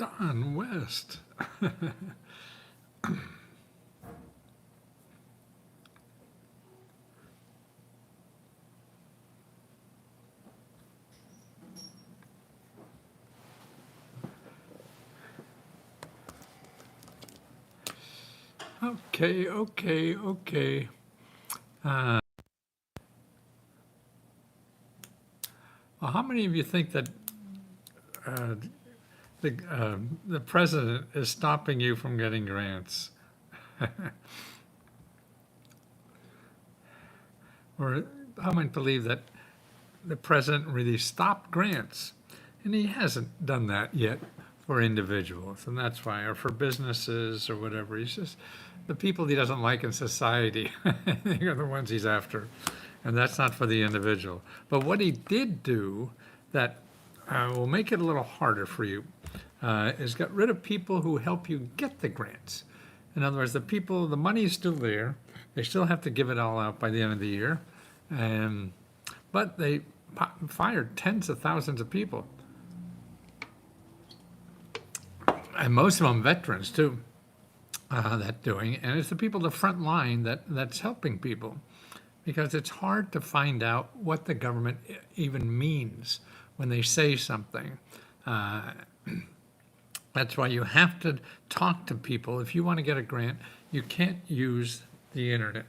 Don West. Okay. Well, how many of you think that uh, the president is stopping you from getting grants? Or how many believe that the president really stopped grants? And he hasn't done that yet for individuals, and that's why, or for businesses or whatever. He's just the people he doesn't like in society. They're the ones he's after, and that's not for the individual. But what he did do that will make it a little harder for you is get rid of people who help you get the grants. In other words, the money is still there. They still have to give it all out by the end of the year, but they fired tens of thousands of people, and most of them veterans too. That doing, and it's the people at the front line that's helping people, because it's hard to find out what the government even means when they say something. That's why you have to talk to people. If you want to get a grant, you can't use the internet,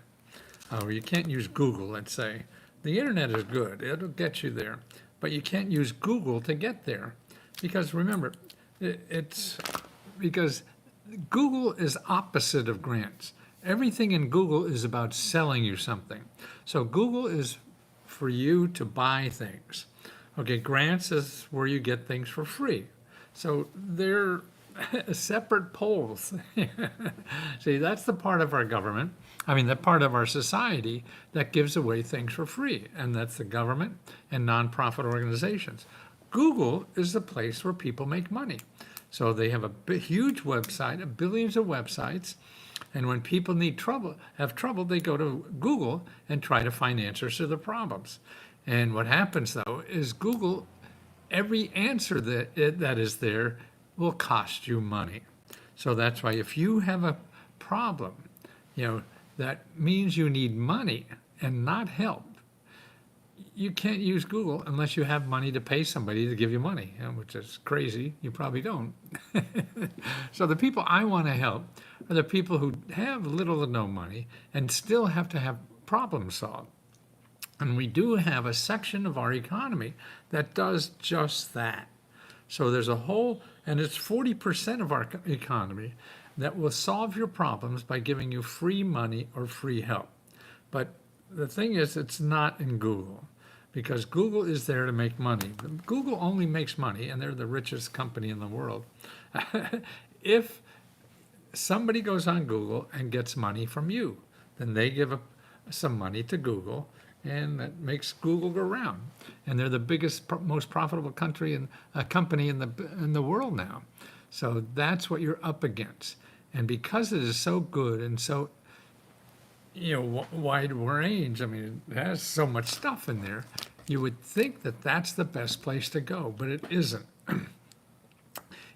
or you can't use Google, let's say. The internet is good, it'll get you there, but you can't use Google to get there. Because remember, it's because Google is opposite of grants. Everything in Google is about selling you something. So Google is for you to buy things. Okay, grants is where you get things for free. So they're separate poles. See, that's the part of our government, the part of our society that gives away things for free, and that's the government and nonprofit organizations. Google is the place where people make money. So they have a huge website, billions of websites, and when people have trouble, they go to Google and try to find answers to the problems. And what happens though is Google, every answer that is there will cost you money. So that's why if you have a problem, that means you need money and not help. You can't use Google unless you have money to pay somebody to give you money, which is crazy. You probably don't. So the people I want to help are the people who have little to no money and still have to have problems solved. And we do have a section of our economy that does just that. So there's a whole, and it's 40% of our economy that will solve your problems by giving you free money or free help. But the thing is, it's not in Google, because Google is there to make money. Google only makes money, and they're the richest company in the world, if somebody goes on Google and gets money from you. Then they give some money to Google, and that makes Google go round. And they're the biggest, most profitable company in the world now. So that's what you're up against. And because it is so good and so wide range, it has so much stuff in there, you would think that that's the best place to go, but it isn't.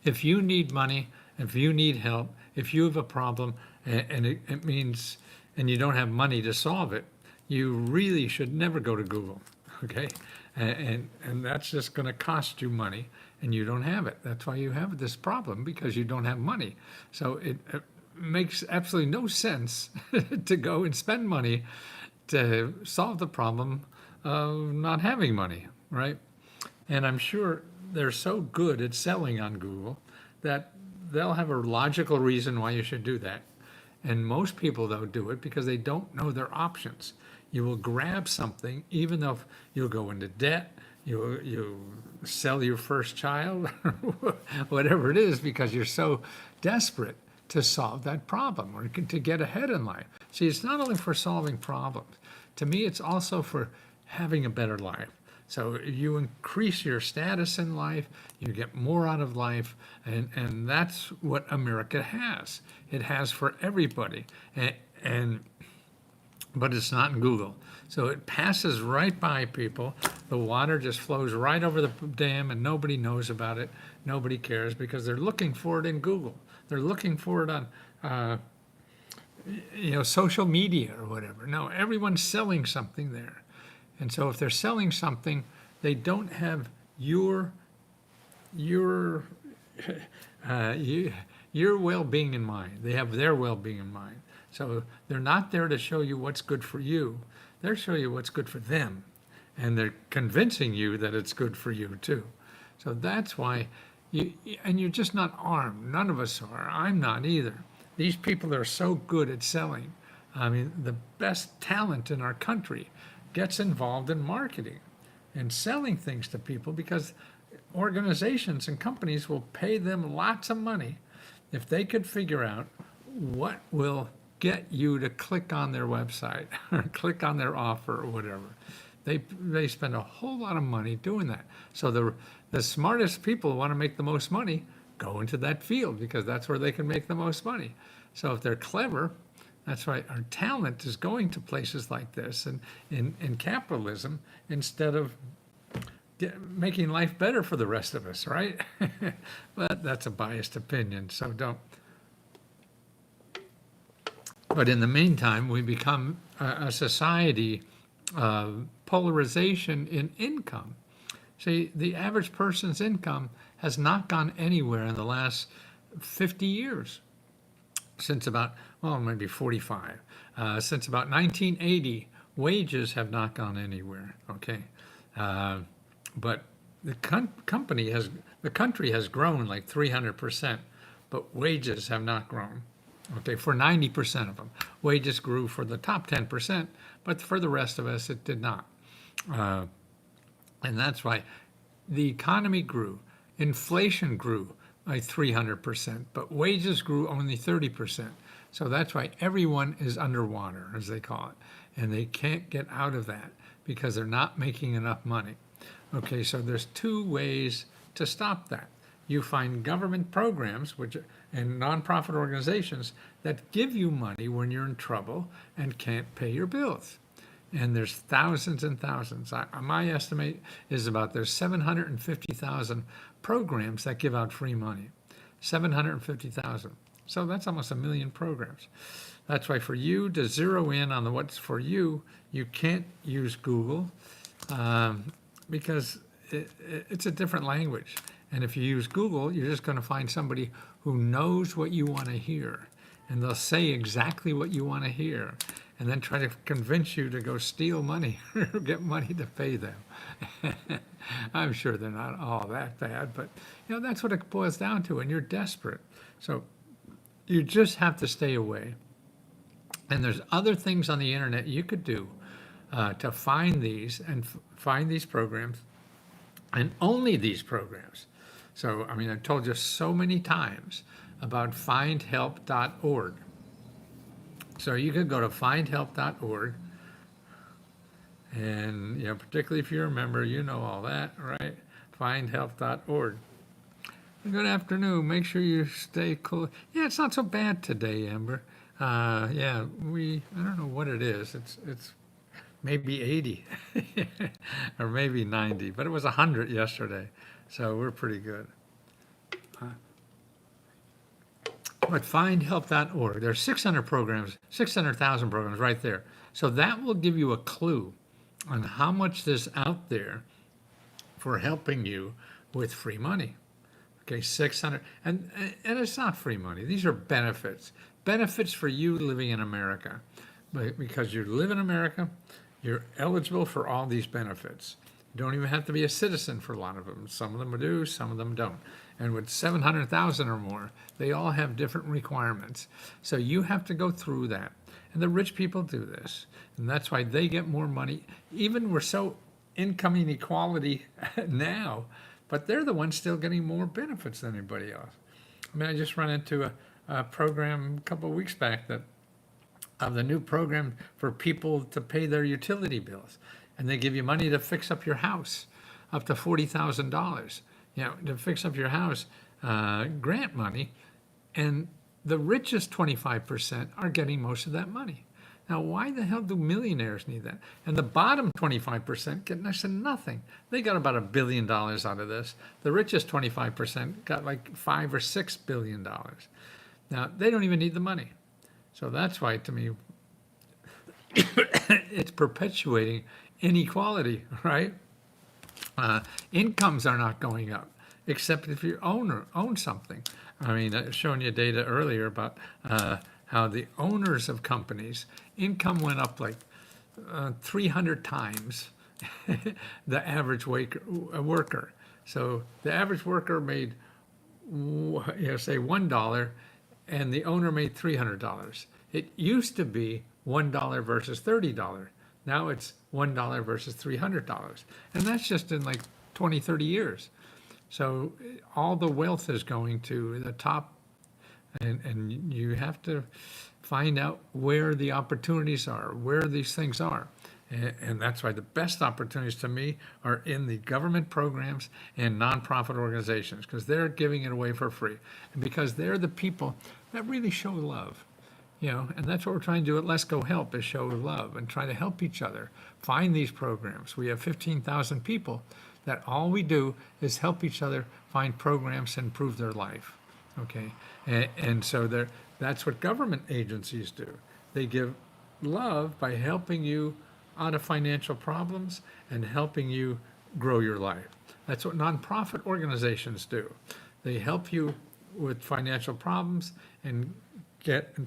If you need money, if you need help, if you have a problem, and it means, and you don't have money to solve it, you really should never go to Google, okay? And that's just going to cost you money, and you don't have it. That's why you have this problem, because you don't have money. So it makes absolutely no sense to go and spend money to solve the problem of not having money, right? And I'm sure they're so good at selling on Google that they'll have a logical reason why you should do that. And most people, though, do it because they don't know their options. You will grab something, even though you'll go into debt, you sell your first child, whatever it is, because you're so desperate to solve that problem or to get ahead in life. See, it's not only for solving problems. To me, it's also for having a better life. So you increase your status in life, you get more out of life, and that's what America has. It has for everybody. And but it's not in Google. So it passes right by people. The water just flows right over the dam and nobody knows about it. Nobody cares because they're looking for it in Google. They're looking for it on, social media or whatever. No, everyone's selling something there. And so if they're selling something, they don't have your well-being in mind. They have their well-being in mind. So they're not there to show you what's good for you. They're showing you what's good for them. And they're convincing you that it's good for you too. So that's why you're just not armed. None of us are. I'm not either. These people are so good at selling. I mean, the best talent in our country gets involved in marketing and selling things to people because organizations and companies will pay them lots of money if they could figure out what will get you to click on their website or click on their offer or whatever. They spend a whole lot of money doing that. So the smartest people who want to make the most money go into that field because that's where they can make the most money. So if they're clever, that's why our talent is going to places like this and in capitalism instead of making life better for the rest of us, right? But that's a biased opinion, so don't. But in the meantime, we become a society of polarization in income. See, the average person's income has not gone anywhere in the last 50 years, since about, well, maybe 45. Since about 1980, wages have not gone anywhere, okay? But the country has grown like 300%, but wages have not grown. Okay, for 90% of them. Wages grew for the top 10%, but for the rest of us, it did not. And that's why the economy grew. Inflation grew by 300%, but wages grew only 30%. So that's why everyone is underwater, as they call it. And they can't get out of that because they're not making enough money. Okay, so there's two ways to stop that. You find government programs and nonprofit organizations that give you money when you're in trouble and can't pay your bills. And there's thousands and thousands. My estimate is there's 750,000 programs that give out free money. 750,000. So that's almost 1 million programs. That's why for you to zero in on what's for you, you can't use Google because it's a different language. And if you use Google, you're just going to find somebody who knows what you want to hear. And they'll say exactly what you want to hear. And then try to convince you to go steal money or get money to pay them. I'm sure they're not all that bad, but that's what it boils down to, and you're desperate. So you just have to stay away. And there's other things on the internet you could do to find these and find these programs, and only these programs. So, I mean, I've told you so many times about findhelp.org. So you could go to findhelp.org, and particularly if you're a member, you know all that, right? Findhelp.org. Good afternoon. Make sure you stay cool. Yeah, it's not so bad today, Amber. I don't know what it is. It's maybe 80 or maybe 90, but it was 100 yesterday, so we're pretty good. But findhelp.org, there's 600 programs, 600,000 programs right there. So that will give you a clue on how much there's out there for helping you with free money. Okay, 600, and it's not free money. These are benefits. Benefits for you living in America. Because you live in America, you're eligible for all these benefits. You don't even have to be a citizen for a lot of them. Some of them do, some of them don't. And with 700,000 or more, they all have different requirements. So you have to go through that. And the rich people do this. And that's why they get more money. Even we're so income inequality now, but they're the ones still getting more benefits than anybody else. I mean, I just ran into a program a couple of weeks back of the new program for people to pay their utility bills. And they give you money to fix up your house, up to $40,000. To fix up your house, grant money, and the richest 25% are getting most of that money. Now, why the hell do millionaires need that? And the bottom 25% get next to nothing. They got about $1 billion out of this. The richest 25% got like $5 or $6 billion. Now, they don't even need the money. So that's why, to me, it's perpetuating inequality, right? Incomes are not going up, except if you own something. I mean, I was showing you data earlier about how the owners of companies, income went up like 300 times the average worker. So the average worker made, say $1, and the owner made $300. It used to be $1 versus $30. Now it's $1 versus $300. And that's just in like 20, 30 years. So all the wealth is going to the top, and you have to find out where the opportunities are, where these things are. And that's why the best opportunities to me are in the government programs and nonprofit organizations, because they're giving it away for free. And because they're the people that really show love. And that's what we're trying to do at Let's Go Help, is show love and try to help each other find these programs. We have 15,000 people that all we do is help each other find programs and improve their life, okay? And so that's what government agencies do. They give love by helping you out of financial problems and helping you grow your life. That's what nonprofit organizations do. They help you with financial problems and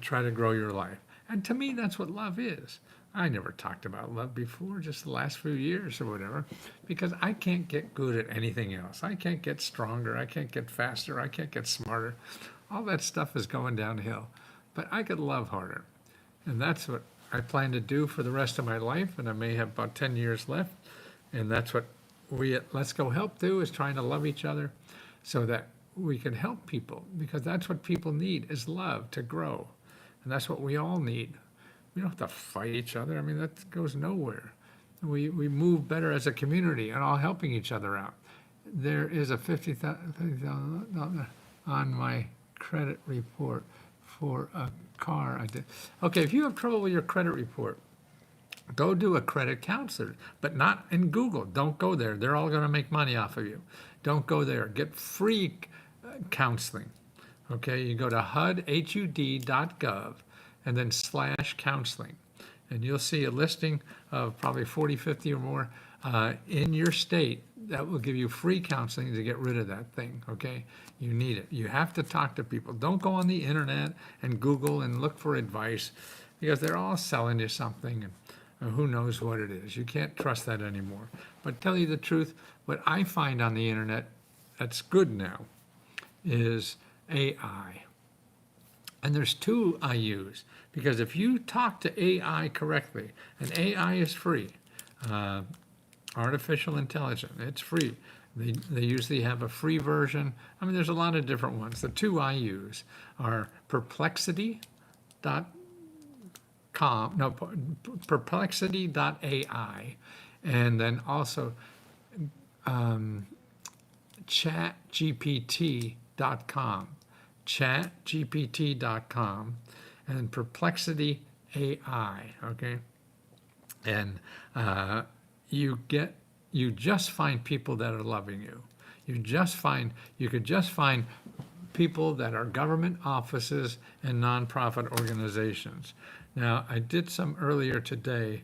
try to grow your life. And to me, that's what love is. I never talked about love before, just the last few years or whatever, because I can't get good at anything else. I can't get stronger. I can't get faster. I can't get smarter. All that stuff is going downhill. But I could love harder. And that's what I plan to do for the rest of my life. And I may have about 10 years left. And that's what we at Let's Go Help do, is trying to love each other so that we can help people, because that's what people need, is love to grow. And that's what we all need. We don't have to fight each other. I mean, that goes nowhere. We move better as a community and all helping each other out. There is a $50,000 on my credit report for a car I did. Okay, if you have trouble with your credit report, go do a credit counselor, but not in Google. Don't go there. They're all going to make money off of you. Don't go there. Get free counseling. Okay, you go to HUD.gov and then /counseling. And you'll see a listing of probably 40, 50 or more in your state that will give you free counseling to get rid of that thing, okay? You need it. You have to talk to people. Don't go on the internet and Google and look for advice, because they're all selling you something, and who knows what it is. You can't trust that anymore. But tell you the truth, what I find on the internet that's good now is AI. And there's two I use, because if you talk to AI correctly, and AI is free, artificial intelligence, it's free. They usually have a free version. I mean, there's a lot of different ones. The two I use are perplexity.ai, and then also chatgpt.com, and Perplexity AI, okay? And you just find people that are loving you. You could just find people that are government offices and nonprofit organizations. Now, I did some earlier today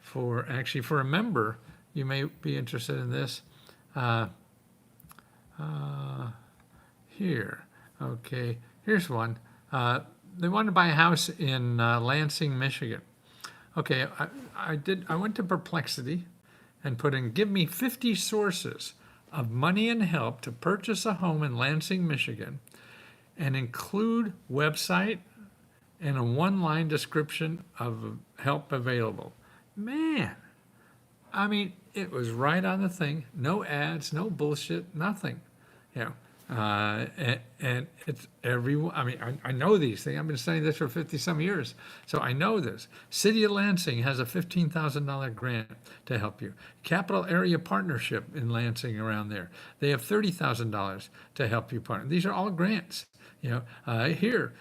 for a member. You may be interested in this. Here, okay, here's one. They wanted to buy a house in Lansing, Michigan. Okay, I went to Perplexity and put in, give me 50 sources of money and help to purchase a home in Lansing, Michigan, and include website and a one-line description of help available. Man, I mean, it was right on the thing. No ads, no bullshit, nothing. And it's everyone, I mean, I know these things. I've been studying this for 50 some years. So I know this. City of Lansing has a $15,000 grant to help you. Capital Area Partnership in Lansing around there. They have $30,000 to help you partner. These are all grants. Here,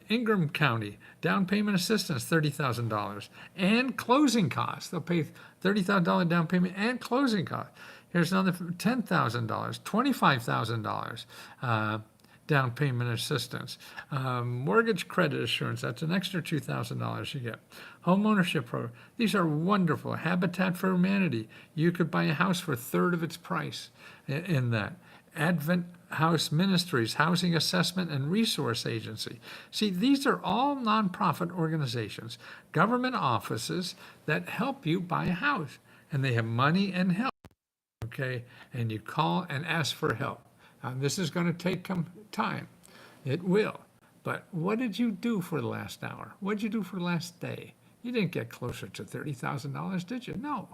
Ingham County, down payment assistance, $30,000, and closing costs. They'll pay $30,000 down payment and closing costs. Here's another $10,000, $25,000 down payment assistance. Mortgage credit assurance, that's an extra $2,000 you get. Home ownership program, these are wonderful. Habitat for Humanity, you could buy a house for a third of its price in that. Advent House Ministries, Housing Assessment and Resource Agency. See, these are all nonprofit organizations, government offices that help you buy a house, and they have money and help. Okay, and you call and ask for help. This is going to take time. It will. But what did you do for the last hour? What did you do for the last day? You didn't get closer to $30,000, did you? No.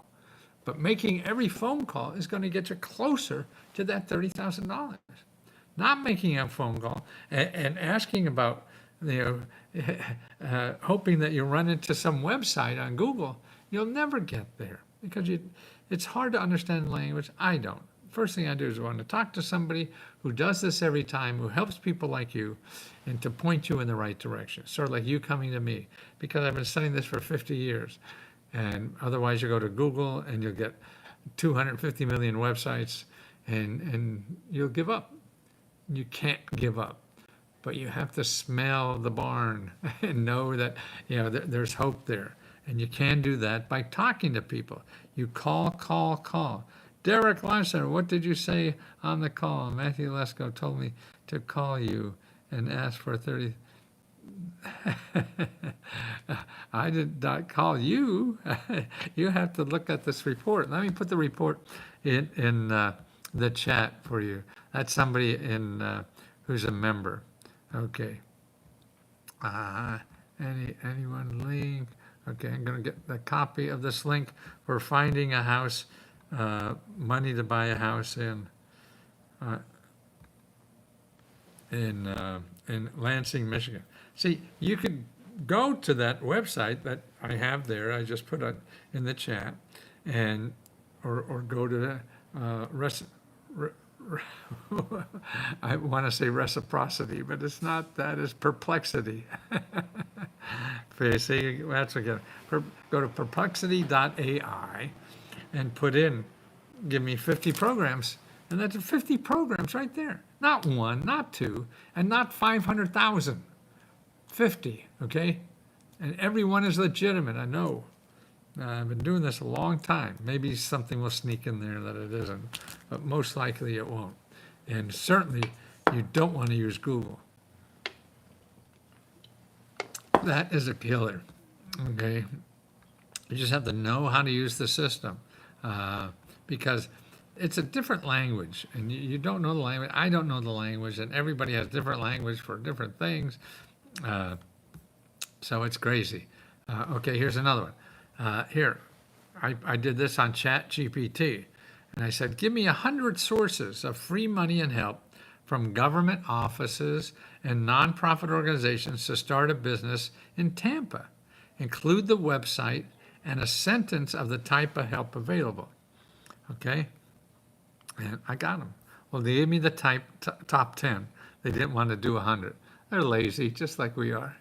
But making every phone call is going to get you closer to that $30,000. Not making a phone call and asking about, hoping that you run into some website on Google, you'll never get there because it's hard to understand the language. I don't. First thing I do is I want to talk to somebody who does this every time, who helps people like you, and to point you in the right direction. Sort of like you coming to me, because I've been studying this for 50 years. And otherwise you go to Google and you'll get 250 million websites and you'll give up. You can't give up, but you have to smell the barn and know that, there's hope there. And you can do that by talking to people. You call. Derek Larson, what did you say on the call? Matthew Lesko told me to call you and ask for 30. I did not call you. You have to look at this report. Let me put the report in the chat for you. That's somebody who's a member. Okay. Anyone link? Okay, I'm going to get the copy of this link for finding a house, money to buy a house in Lansing, Michigan. See, you could go to that website that I have there. I just put it in the chat, and or go to I want to say reciprocity, but it's not that. It's perplexity. See, that's again. Go to perplexity.ai and put in, give me 50 programs, and that's 50 programs right there. Not one, not two, and not 500,000. 50, okay? And every one is legitimate, I know. I've been doing this a long time. Maybe something will sneak in there that it isn't, but most likely it won't. And certainly, you don't want to use Google. That is a killer, okay? You just have to know how to use the system because it's a different language, and you don't know the language. I don't know the language, and everybody has different language for different things. So it's crazy. Okay, here's another one. Here, I did this on ChatGPT, and I said, give me 100 sources of free money and help from government offices and nonprofit organizations to start a business in Tampa. Include the website and a sentence of the type of help available. Okay, and I got them. Well, they gave me the top 10. They didn't want to do 100. They're lazy, just like we are.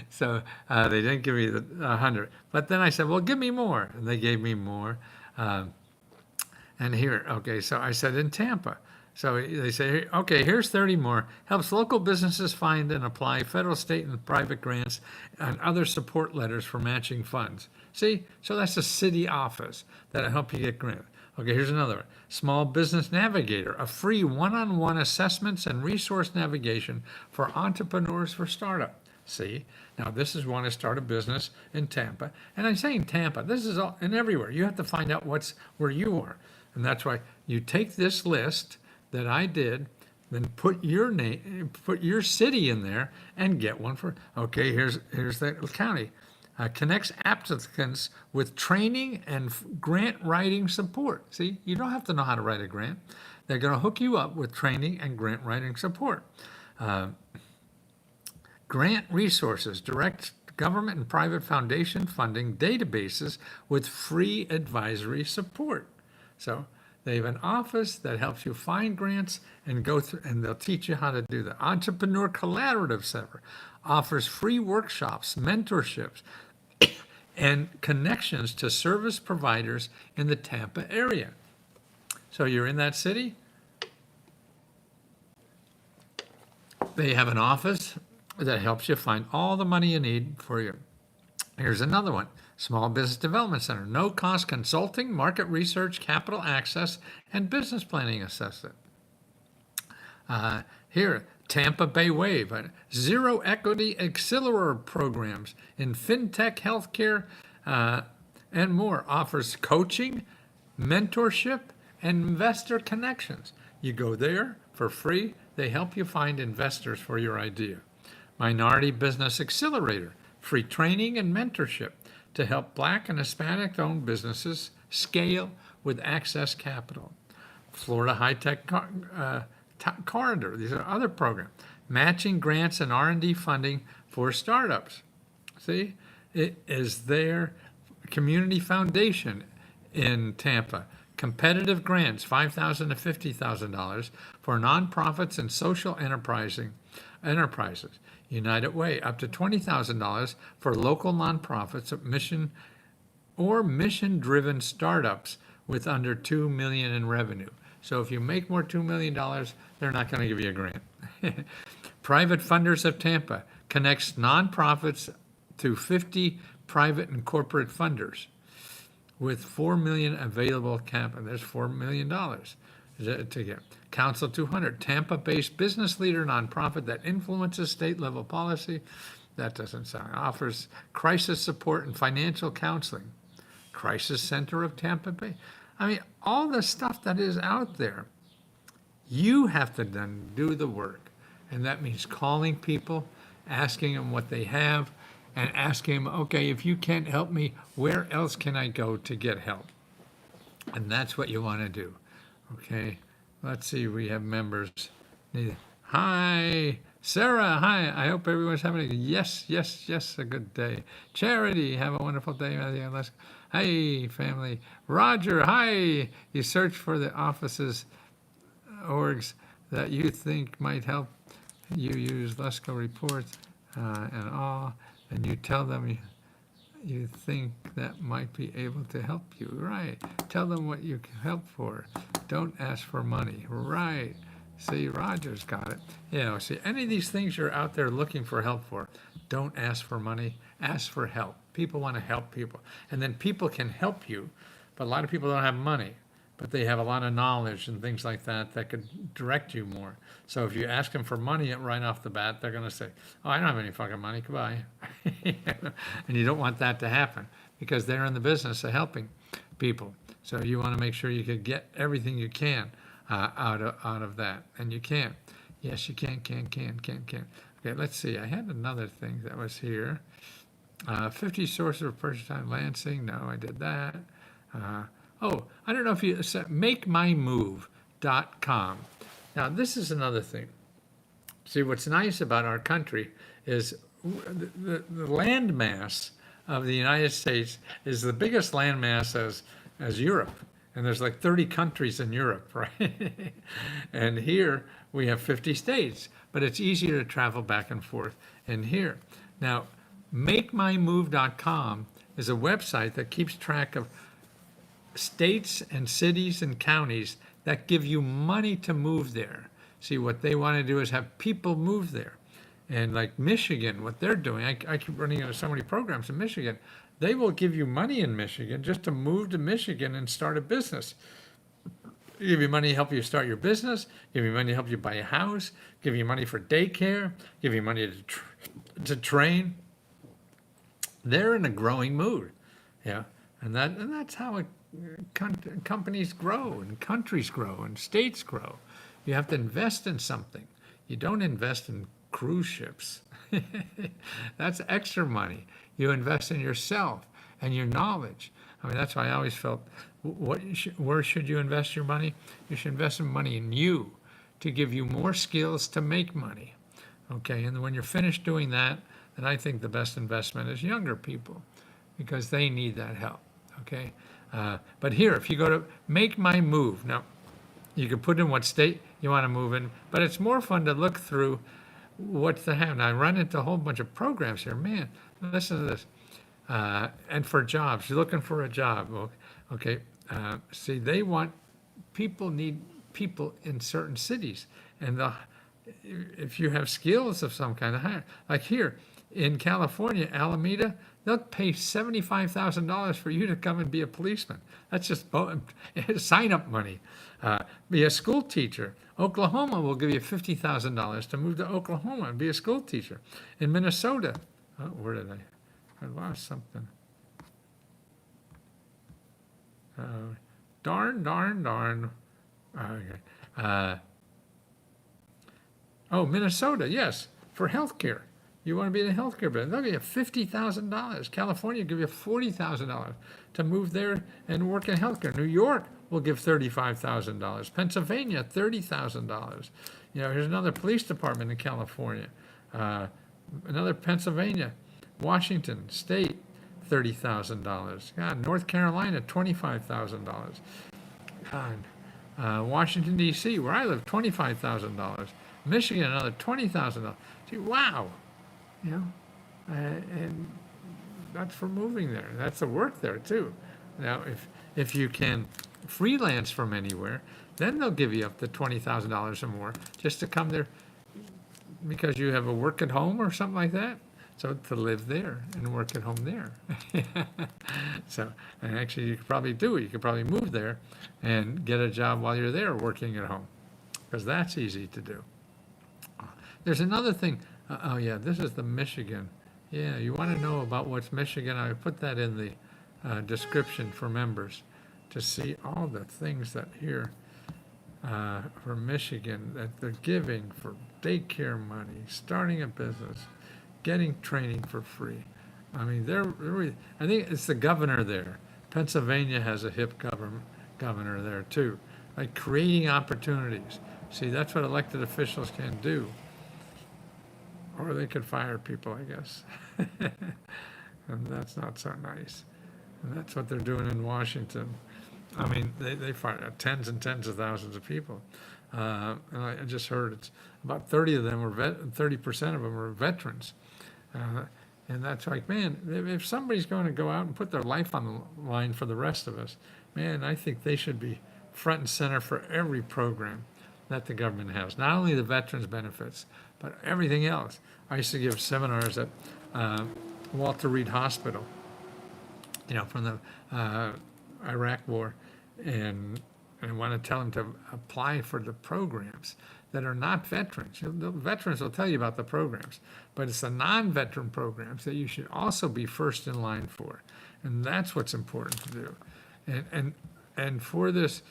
So they didn't give me the 100. But then I said, well, give me more. And they gave me more. And here, okay, so I said in Tampa. So they say, okay, here's 30 more. Helps local businesses find and apply federal, state, and private grants and other support letters for matching funds. See? So that's a city office that'll help you get grants. Okay, here's another one. Small Business Navigator, a free one-on-one assessments and resource navigation for entrepreneurs for startup. See, now this is want to start a business in Tampa. And I'm saying Tampa, this is all and everywhere. You have to find out where you are. And that's why you take this list that I did, then put your name, put your city in there and get one for, okay, here's the county. Connects applicants with training and grant writing support. See, you don't have to know how to write a grant. They're going to hook you up with training and grant writing support. Grant resources, direct government and private foundation funding databases with free advisory support. So they have an office that helps you find grants and go through, and they'll teach you how to do that. Entrepreneur Collaborative Center offers free workshops, mentorships, and connections to service providers in the Tampa area. So you're in that city, they have an office that helps you find all the money you need for you. Here's another one. Small Business Development Center, no cost consulting, market research, capital access, and business planning assessment. Here, Tampa Bay Wave, zero equity accelerator programs in fintech, healthcare, and more. Offers coaching, mentorship, and investor connections. You go there for free. They help you find investors for your idea. Minority Business Accelerator, free training and mentorship to help Black and Hispanic-owned businesses scale with access capital. Florida High Tech Corridor, these are other programs. Matching grants and R&D funding for startups. See, it is their community foundation in Tampa. Competitive grants, $5,000 to $50,000 for nonprofits and social enterprises. United Way, up to $20,000 for local nonprofits of mission-driven startups with under $2 million in revenue. So if you make more $2 million, they're not going to give you a grant. Private Funders of Tampa connects nonprofits to 50 private and corporate funders with $4 million available capital. There's $4 million to get. Council 200, Tampa-based business leader nonprofit that influences state-level policy. That doesn't sound. Offers crisis support and financial counseling. Crisis Center of Tampa Bay. I mean, all the stuff that is out there, you have to then do the work. And that means calling people, asking them what they have, and asking them, okay, if you can't help me, where else can I go to get help? And that's what you want to do. Okay, let's see, we have members. Hi, Sarah, hi, I hope everyone's having a yes, a good day. Charity, have a wonderful day. Let's, hey, family. Roger, hi, you search for the offices, orgs that you think might help you use Lesko reports and all, and you tell them you think that might be able to help you. Right. Tell them what you can help for. Don't ask for money. Right. See, Roger's got it. See, any of these things you're out there looking for help for, don't ask for money. Ask for help. People want to help people. And then people can help you, but a lot of people don't have money, but they have a lot of knowledge and things like that that could direct you more. So if you ask them for money right off the bat, they're going to say, oh, I don't have any fucking money, goodbye. And you don't want that to happen because they're in the business of helping people. So you want to make sure you can get everything you can out of that. And you can. Yes, you can. Okay, let's see. I had another thing that was here. 50 sources of purchase time Lansing. No, I did that. Oh, I don't know if you said makemymove.com. Now, this is another thing. See, what's nice about our country is the landmass of the United States is the biggest landmass as Europe. And there's like 30 countries in Europe, right? And here we have 50 states, but it's easier to travel back and forth in here. Now, makemymove.com is a website that keeps track of states and cities and counties that give you money to move there. See, what they want to do is have people move there. And like Michigan, what they're doing, I keep running into so many programs in Michigan, they will give you money in Michigan just to move to Michigan and start a business. Give you money to help you start your business, give you money to help you buy a house, give you money for daycare, give you money to train. They're in a growing mood, and that's how companies grow and countries grow and states grow. You have to invest in something. You don't invest in cruise ships. That's extra money. You invest in yourself and your knowledge. I mean, that's why I always felt, where should you invest your money? You should invest money in you to give you more skills to make money. Okay, and when you're finished doing that, then I think the best investment is younger people because they need that help. Okay, but here, if you go to Make My Move, now you can put in what state you want to move in, but it's more fun to look through what's the happen. I run into a whole bunch of programs here. Man, listen to this. And for jobs, you're looking for a job. Okay, see, they want need people in certain cities, and if you have skills of some kind of hire, like here in California, Alameda, they'll pay $75,000 for you to come and be a policeman. That's just sign-up money. Be a school teacher. Oklahoma will give you $50,000 to move to Oklahoma and be a school teacher. In Minnesota, where did I lost something. Darn. Okay. Minnesota, yes, for healthcare. You want to be in the healthcare business, they'll give you $50,000. California will give you $40,000 to move there and work in healthcare. New York will give $35,000. Pennsylvania, $30,000. Here's another police department in California. Another Pennsylvania. Washington State, $30,000. God, North Carolina, $25,000. God, Washington, D.C., where I live, $25,000. Michigan, another $20,000. See, wow. And that's for moving there. That's the work there, too. Now, if you can freelance from anywhere, then they'll give you up to $20,000 or more just to come there because you have a work at home or something like that. So to live there and work at home there. So, and actually you could probably do it. You could probably move there and get a job while you're there working at home, because that's easy to do. There's another thing. Oh yeah, this is the Michigan. Yeah, you want to know about what's Michigan? I put that in the description for members to see all the things that here for Michigan that they're giving for daycare money, starting a business, getting training for free. I mean, I think it's the governor there. Pennsylvania has a hip governor there too, like creating opportunities. See, that's what elected officials can do. Or they could fire people, I guess. And that's not so nice. And that's what they're doing in Washington. I mean, they fire tens and tens of thousands of people. And I just heard it's about 30% of them are veterans. And that's like, man, if somebody's going to go out and put their life on the line for the rest of us, man, I think they should be front and center for every program that the government has. Not only the veterans benefits, but everything else. I used to give seminars at Walter Reed Hospital, from the Iraq War, and I want to tell them to apply for the programs that are not veterans. The veterans will tell you about the programs, but it's the non-veteran programs that you should also be first in line for, and that's what's important to do. And for this,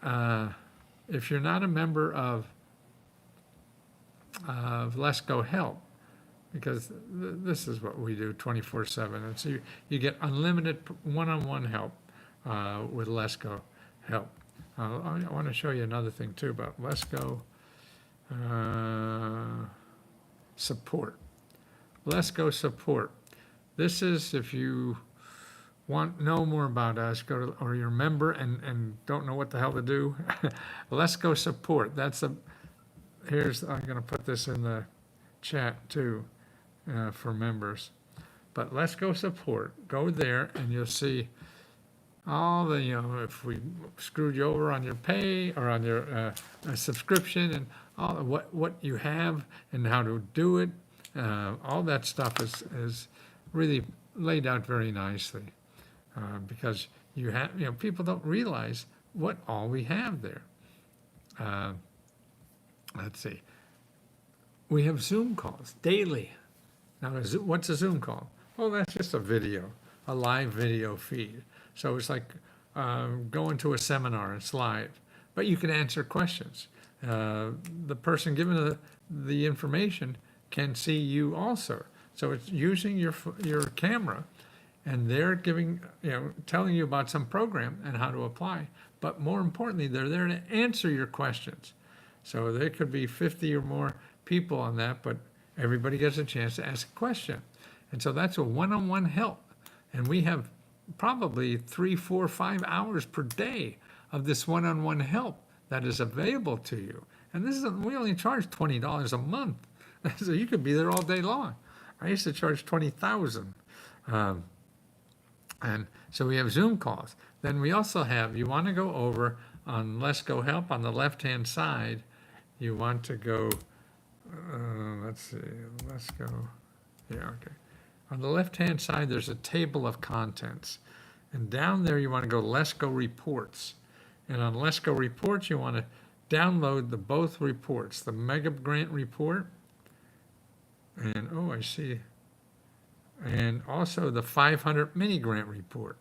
if you're not a member of Let's Go Help, because this is what we do 24/7, and so you get unlimited one-on-one help with Let's Go Help. I want to show you another thing too about Let's Go Support. Let's Go Support. This is if you know more about us, or you're a member and don't know what the hell to do. Let's Go Support. I'm going to put this in the chat too for members. But Let's Go Support. Go there and you'll see all the, if we screwed you over on your pay or on your subscription, and all what you have and how to do it. All that stuff is really laid out very nicely, because people don't realize what all we have there. Let's see. We have Zoom calls daily. Now, what's a Zoom call? Well, that's just a video, a live video feed. So it's like going to a seminar, it's live, but you can answer questions. The person giving the information can see you also. So it's using your camera, and they're giving, telling you about some program and how to apply. But more importantly, they're there to answer your questions. So there could be 50 or more people on that, but everybody gets a chance to ask a question. And so that's a one-on-one help. And we have probably 3, 4, 5 hours per day of this one-on-one help that is available to you. And we only charge $20 a month. So you could be there all day long. I used to charge 20,000. And so we have Zoom calls. Then we also have, you want to go over on Let's Go Help on the left-hand side, you want to go, let's see, let's go, yeah, okay. On the left-hand side, there's a table of contents. And down there, you want to go Let's Go Reports. And on Let's Go Reports, you want to download both reports, the Mega Grant report, and, oh, I see, and also the 500 Mini Grant report.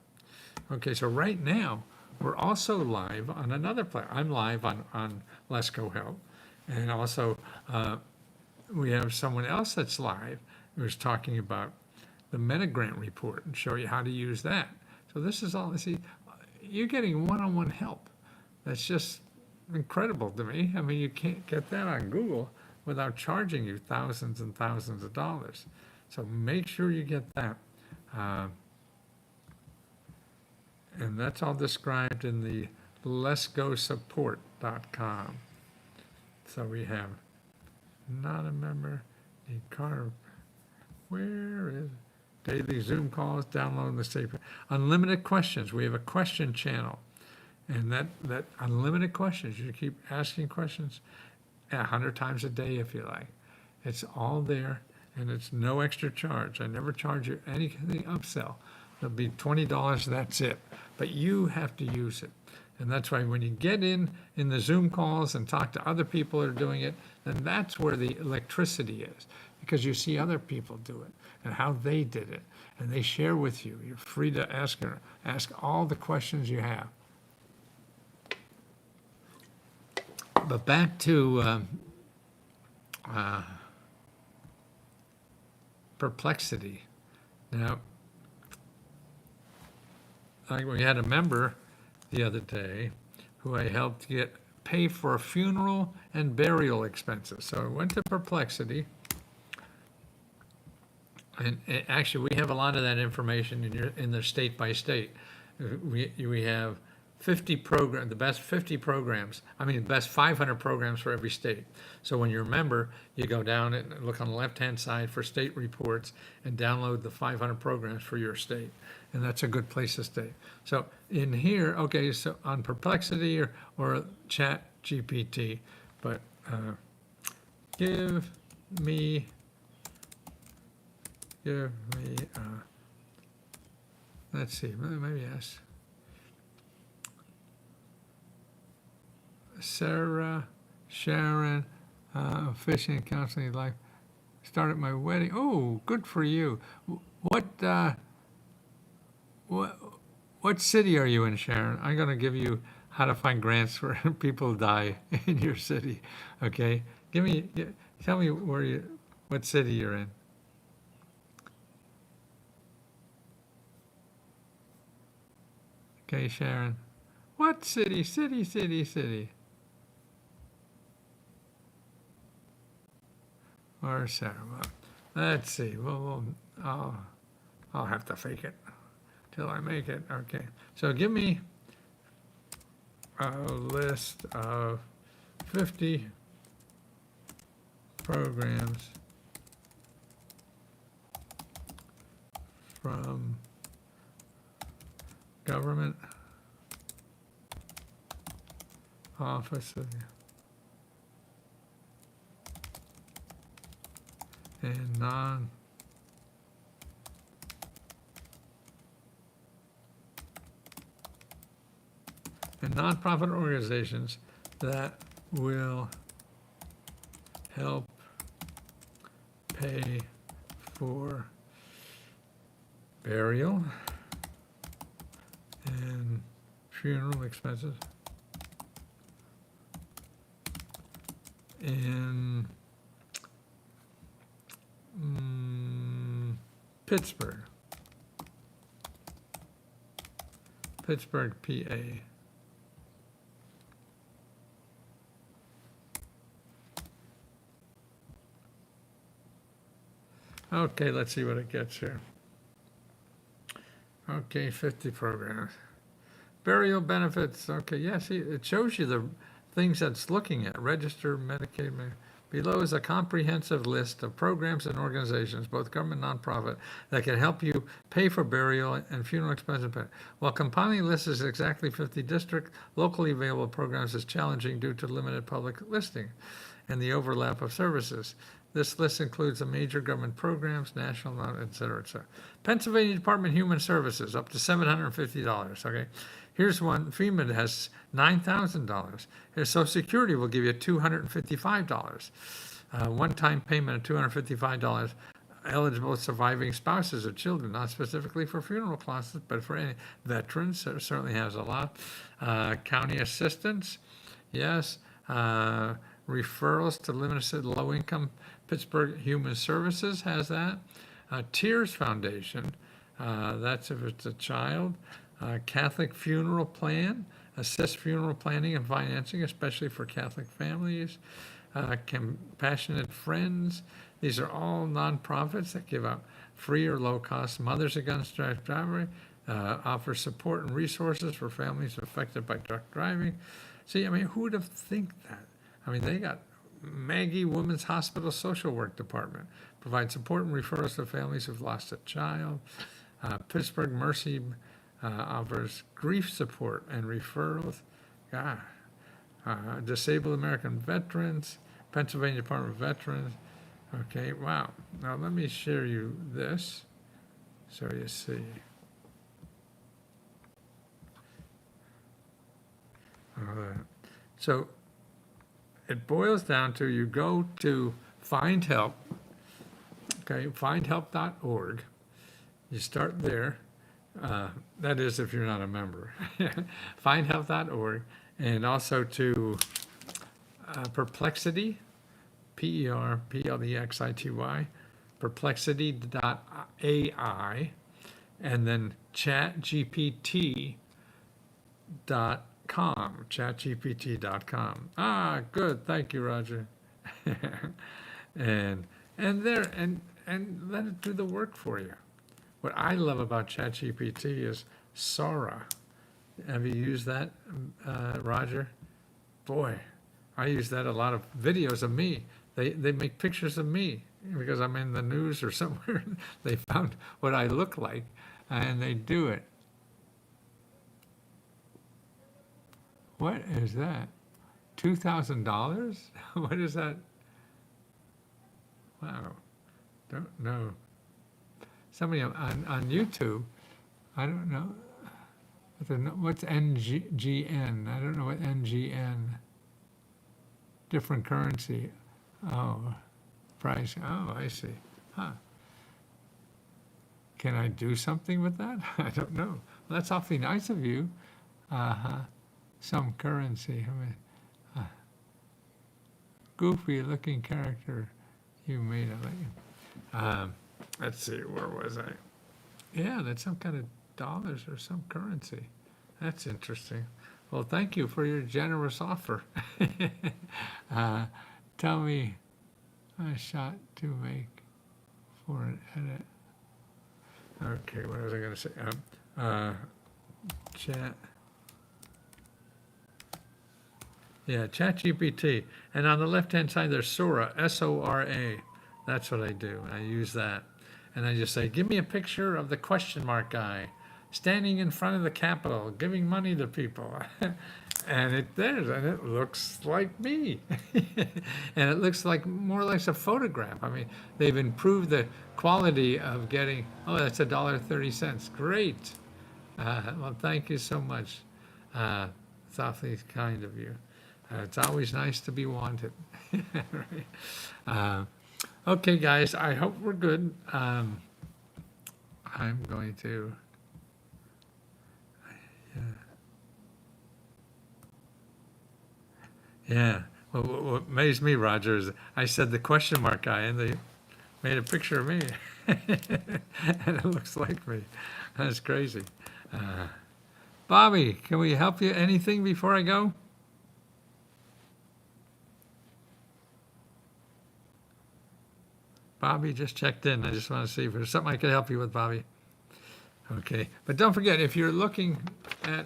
Okay, so right now, we're also live on another platform. I'm live on Let's Go Help. And also, we have someone else that's live who's talking about the Meta Grant report and show you how to use that. So this is all, see, you're getting one-on-one help. That's just incredible to me. I mean, you can't get that on Google without charging you thousands and thousands of dollars. So make sure you get that. And that's all described in the letsgosupport.com. So we have not a member, need car, where is daily Zoom calls, download the statement. Unlimited questions, we have a question channel. And that unlimited questions, you keep asking questions 100 times a day if you like. It's all there, and it's no extra charge. I never charge you anything upsell. It'll be $20, that's it. But you have to use it. And that's why when you get in the Zoom calls and talk to other people who are doing it, then that's where the electricity is. Because you see other people do it and how they did it. And they share with you. You're free to ask all the questions you have. But back to Perplexity. Now, we had a member the other day who I helped pay for a funeral and burial expenses. So I went to Perplexity, and actually we have a lot of that information in the state by state. We have 50 the best 50 programs, the best 500 programs for every state. So when you're a member, you go down and look on the left-hand side for state reports and download the 500 programs for your state. And that's a good place to stay. So in here, okay, so on Perplexity or Chat GPT, but give me, let's see, maybe ask Sarah, Sharon, fishing and counseling life. Started my wedding. Oh, good for you. What city are you in, Sharon? I'm going to give you how to find grants where people die in your city. Okay, tell me what city you're in. Okay, Sharon. What city? City. Or Sarah. Well, let's see. Well, I'll have to fake it till I make it. Okay. So give me a list of 50 programs from government offices and nonprofit organizations that will help pay for burial and funeral expenses in Pittsburgh. Pittsburgh, PA. Okay, let's see what it gets here. Okay, 50 programs. Burial benefits, okay, yeah, see, it shows you the things that's looking at. Register Medicaid. Below is a comprehensive list of programs and organizations, both government and nonprofit, that can help you pay for burial and funeral expenses. While compiling lists is exactly 50 district, locally available programs is challenging due to limited public listing and the overlap of services. This list includes the major government programs, national, et cetera, et cetera. Pennsylvania Department of Human Services, up to $750, okay? Here's one, FEMA has $9,000. Here's Social Security will give you $255. One-time payment of $255, eligible surviving spouses or children, not specifically for funeral costs, but for any veterans, it certainly has a lot. County assistance, yes. Referrals to limited low-income Pittsburgh Human Services has that. Tears Foundation, that's if it's a child. Catholic Funeral Plan, assist funeral planning and financing, especially for Catholic families. Compassionate Friends, these are all nonprofits that give out free or low-cost Mothers Against Drunk Driving, offer support and resources for families affected by drunk driving. See, I mean, who would have think that? I mean, they got Maggie Women's Hospital Social Work Department, provide support and referrals to families who've lost a child. Pittsburgh Mercy offers grief support and referrals. Disabled American Veterans, Pennsylvania Department of Veterans. Okay, wow. Now let me share you this so you see. So it boils down to you go to Find Help, okay, findhelp.org. You start there. That is if you're not a member. Findhelp.org, and also to Perplexity, Perplexity, perplexity.ai, and then chatgpt.com. Ah, good. Thank you, Roger. and let it do the work for you. What I love about ChatGPT is Sora. Have you used that, Roger? Boy, I use that a lot of videos of me. They make pictures of me because I'm in the news or somewhere. They found what I look like, and they do it. What is that? $2,000? What is that? Wow. Don't know. Somebody on YouTube, I don't know. What's NGN? I don't know what NGN. Different currency. Oh, price. Oh, I see. Huh. Can I do something with that? I don't know. Well, that's awfully nice of you. Some currency. I mean, goofy looking character you made of it. Let's see, where was I? Yeah, that's some kind of dollars or some currency. That's interesting. Well, thank you for your generous offer. Tell me a shot to make for an edit. Okay, what was I going to say? Chat. Yeah, ChatGPT. And on the left-hand side, there's Sora, S-O-R-A. That's what I do. I use that. And I just say, give me a picture of the question mark guy standing in front of the Capitol, giving money to people. And it looks like me. And it looks like more like a photograph. I mean, they've improved the quality of getting, oh, that's $1.30. Great. Well, thank you so much. It's awfully kind of you. It's always nice to be wanted. Right? Okay, guys, I hope we're good. I'm going to, yeah. Well, what amazed me, Roger, is I said the question mark guy, and they made a picture of me. And it looks like me. That's crazy. Bobby, can we help you anything before I go? Bobby just checked in. I just want to see if there's something I could help you with, Bobby. Okay, but don't forget, if you're looking at,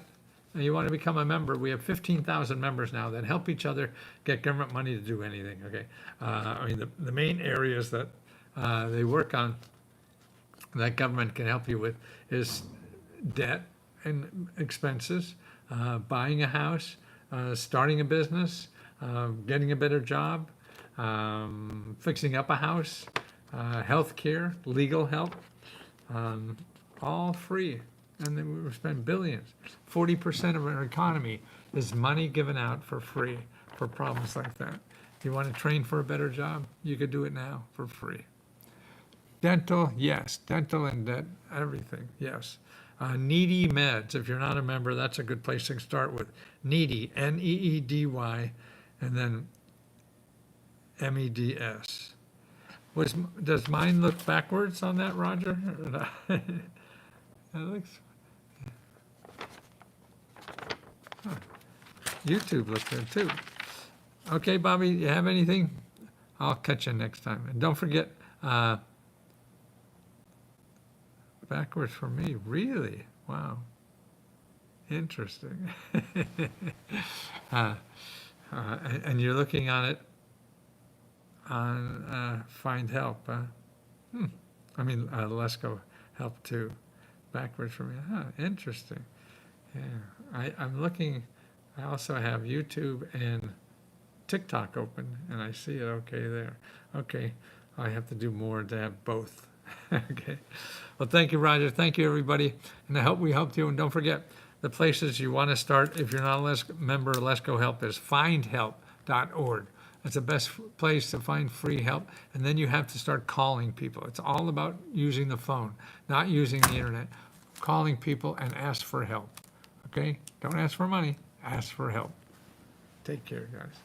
and you want to become a member, we have 15,000 members now that help each other get government money to do anything, okay? I mean, the main areas that they work on that government can help you with is debt and expenses, buying a house, starting a business, getting a better job, fixing up a house, health care, legal help, all free. And then we spend billions. 40% of our economy is money given out for free for problems like that. If you want to train for a better job, you could do it now for free. Dental, yes. Dental and debt, everything, yes. Needy meds, if you're not a member, that's a good place to start with. Needy, Needy, and then MEDS. Does mine look backwards on that, Roger? It looks. Huh. YouTube looks good too. Okay, Bobby, you have anything? I'll catch you next time. And don't forget, backwards for me, really? Wow. Interesting. And you're looking on it on Find Help. I mean, Let's Go Help too. Backwards for me. Interesting. Yeah, I'm looking. I also have YouTube and TikTok open, and I see it okay there. Okay, I have to do more to have both. Okay. Well, thank you, Roger. Thank you, everybody. And I hope we helped you. And don't forget, the places you want to start, if you're not a member of Let's Go Help, is findhelp.org. That's the best place to find free help. And then you have to start calling people. It's all about using the phone, not using the internet. Calling people and ask for help. Okay? Don't ask for money. Ask for help. Take care, guys.